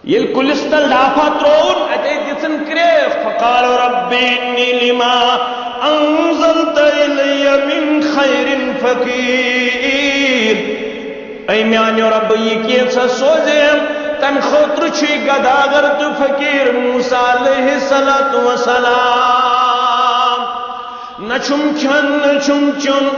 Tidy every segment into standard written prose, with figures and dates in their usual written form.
یل کلس تل ڈافا ترون اتے دسن کریف فقال ربی انی لما انزلت الی من خیر فقیر اے میانیو رب یہ کیسا سوزیم تم خطر چھی گداگر تو فقیر موسیٰ علیہ السلام نچم کھن نچم چن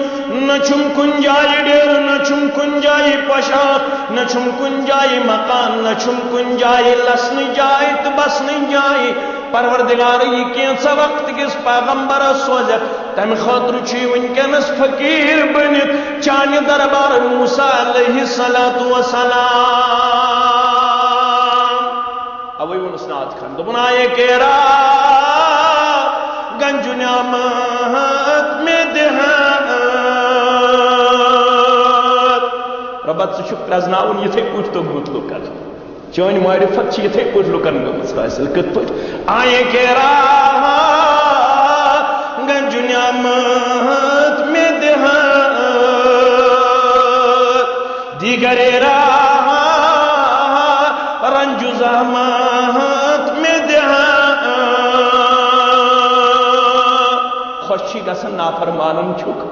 نچم کنجائی ڈیر نچم کنجائی پشاک نچم کنجائی مکان نچم کنجائی لسن جائی تو بسن جائی پروردگار یہ کینسا وقت کس پیغمبر سوزت تم خطر چھی ونکنس فقیر بنت چانی دربار موسیٰ علیہ السلام اوی ونسنات کھن دبن آئے کیرا گنج نعمت میں دہات ربت سے پرزناؤن یہ تھے کچھ تو گوت لکن چون معرفت چھ یہ تھے کچھ لکن گمس حاصل کت پٹ آئے کے راہ گنج نعمت میں دہات دیگر راہ رنج زحمت میں دہات خوشی گسن نافرمانن چھک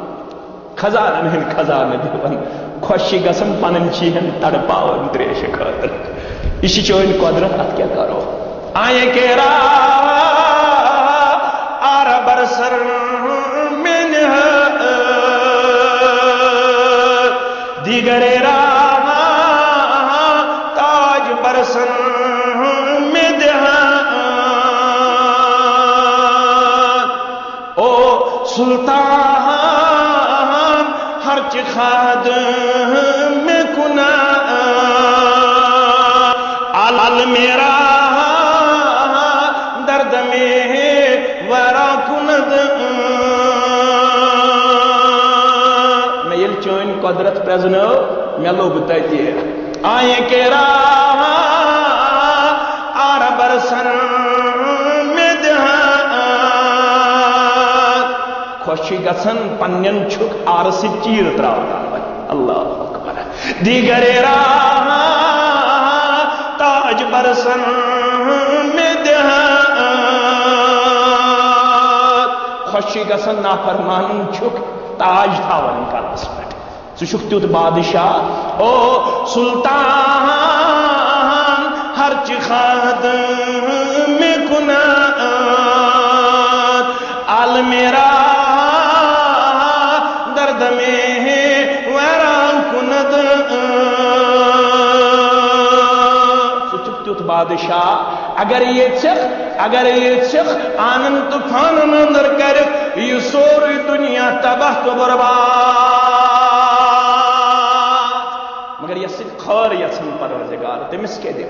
خزانن ہن خزانہ دیون خوشی گسن پنن چیہن تڑپاون تریش خاطر اسی چون قدرت ات کیا کرو آئے کے راہ آر برسر میں نہات دیگر راہ تاج برسر میں دہات او سلطان ہر چخاد میں کنا آل میرا درد میں ورا کند میں یل چون قدرت پرزنو میں لو بتائی آئے کے راہ آر برسر میں دہات خوشی گسن پنن چھک آرسی چیر تراؤنا اللہ اکبر دیگر راہ تاج برسن میں دہات خوشی گسن نافرمان چھک تاج تھاون کلس پہ سہ تیت بادشاہ او سلطان ہر چخاد میں کنات آل میرا درد میں ویران کند سچ بادشاہ اگر یہ چخ آنن طوفان اندر کر یہ سوری دنیا تباہ تو برباد مگر یہ سک خور یسن پروردگار تمس کے دے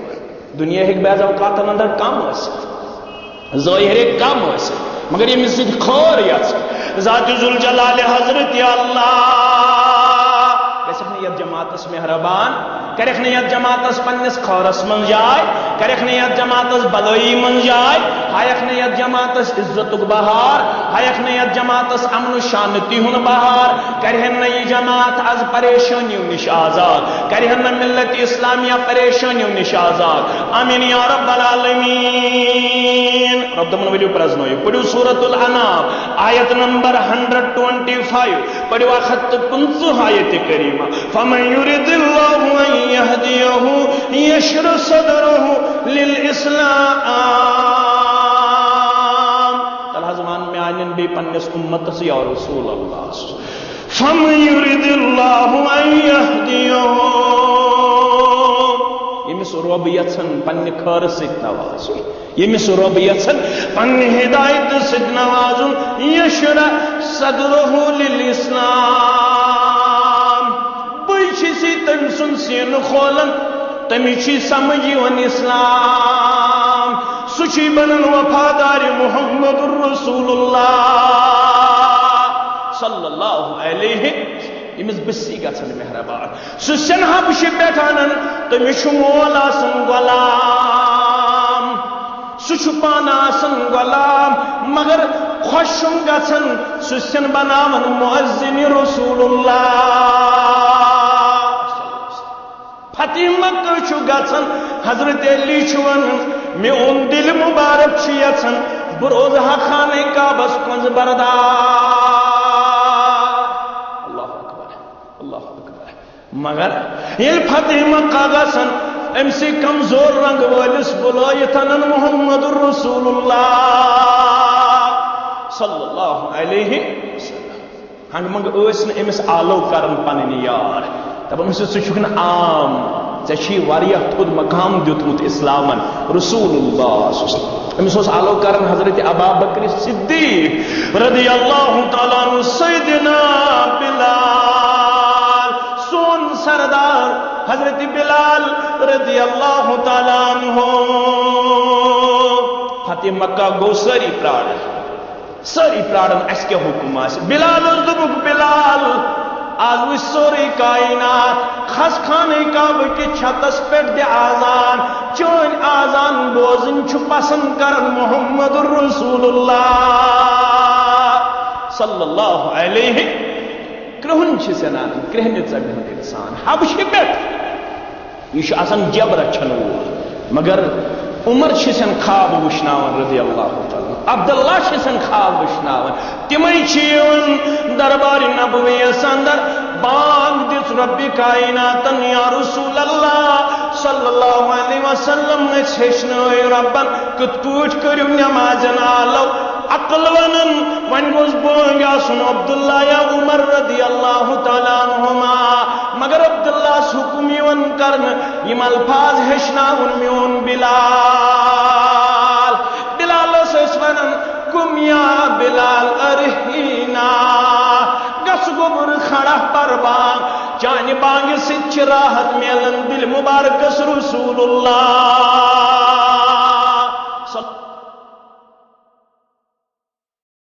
دنیا ایک بعض اوقات اندر کم ہوسک ظاہر کم ہوسک مگر یہ مسجد خور یسن ذات ذوالجلال حضرت یا اللہ کیسے اپنی یہ جماعت اس مہربان کرخ نیت جماعت اس پنس خورس من جائے کرخ نیت جماعت اس بلوئی من جائے ہائیخ نیت جماعت اس عزت بہار ہائیخ نیت جماعت اس امن و شانتی ہن بہار کرہن نئی جماعت از پریشانیوں نش آزاد کرہن ملت اسلامیہ پریشانیوں نش آزاد آمین یا رب العالمین رب دمن ویلیو پرزنوئی پڑھو سورة الانام آیت نمبر 125 پڑھو آخت 15 آیت کریمہ فمن یرد اللہ ان یهدیه یشر صدره للاسلام تلہ زمان میں آئین بھی پنس امت سے یا رسول اللہ فمن یرد اللہ ان یهدیه یمس رب یژھن پنہ خیر سۭتۍ نوازُن یمس رب یژھن پنہ ہدایت سۭتۍ نوازُن یشرح صدره للاسلام بچسی تم سن سین کھولن تمچی سمجھی ون اسلام سچی بنن وفادار محمد الرسول اللہ صلی اللہ علیہ امس بسی گھن مہربان سن حبش بیٹھانن تمچ مول آسن غلام سہ پان آسن غلام مگر خوشم گھن سن بناون مؤذن رسول اللہ فتح مکہ چھُ گژھان حضرت علی چھُ ونان میون دل مبارک چھُ یژھان بہٕ روزٕ خانہ کعبس منٛز بردار اللہ اکبر اللہ اکبر مگر ییٚلہِ فتح مکہ گژھان امسی کمزور رنگ وٲلِس بُلٲیِتھ انن محمد رسول اللہ صلی اللہ علیہ وسلم ہنگ منگ ٲسۍ نہٕ أمِس آلو کران پنٕنۍ یار دپان ٲسِس ژٕ چھُکھ نہٕ عام ژےٚ چھُے واریاہ تھوٚد مقام دیُتمُت اسلامن رسول اللہ صلی اللہ علیہ وسلم أمِس اوس آلو کران حضرت ابابکر صدیق رضی اللہ تعالیٰ عنہ سیدنا بلال سون سردار حضرت بلال رضی اللہ تعالیٰ عنہ فتح مکہ گو ساری پرارن اس کے حکم آس بلال دوٚپُکھ بلال آز وٕچھ سورُے کائنات کھس خانہ کعبہ کہ چھتس پٮ۪ٹھ دِ آزان چٲنۍ آزان بوزٕنۍ چھُ پسند کران محمد رسول اللہ صلی اللہ علیہ کرہُن چھِ زنان کرہنہِ ژَبہِ ہُنٛد اِنسان حبشہِ پٮ۪ٹھ یہ چھُ آسان جب رچھن وول مگر عمر چھسن خواب وشناون رضی اللہ تعالیٰ عبداللہ چھسن خواب وشناون تمے چھیون دربار نبویس اندر بانگ دس رب کائناتن یا رسول اللہ صلی اللہ علیہ وسلم نے چھشنوئی ربن کت پوچھ کریو نمازن آلو عقل ونن ون گوز بونگ آسن عبداللہ یا عمر رضی اللہ تعالیٰ عنہما مگر عبداللہ حکم یون کرن یم الفاظ ہشناون میون بلال بلال اس ونن کم یا بلال ارہینا گس گبر کھڑا پر بانگ چانہ بانگ سچ راحت میلن دل مبارکس رسول اللہ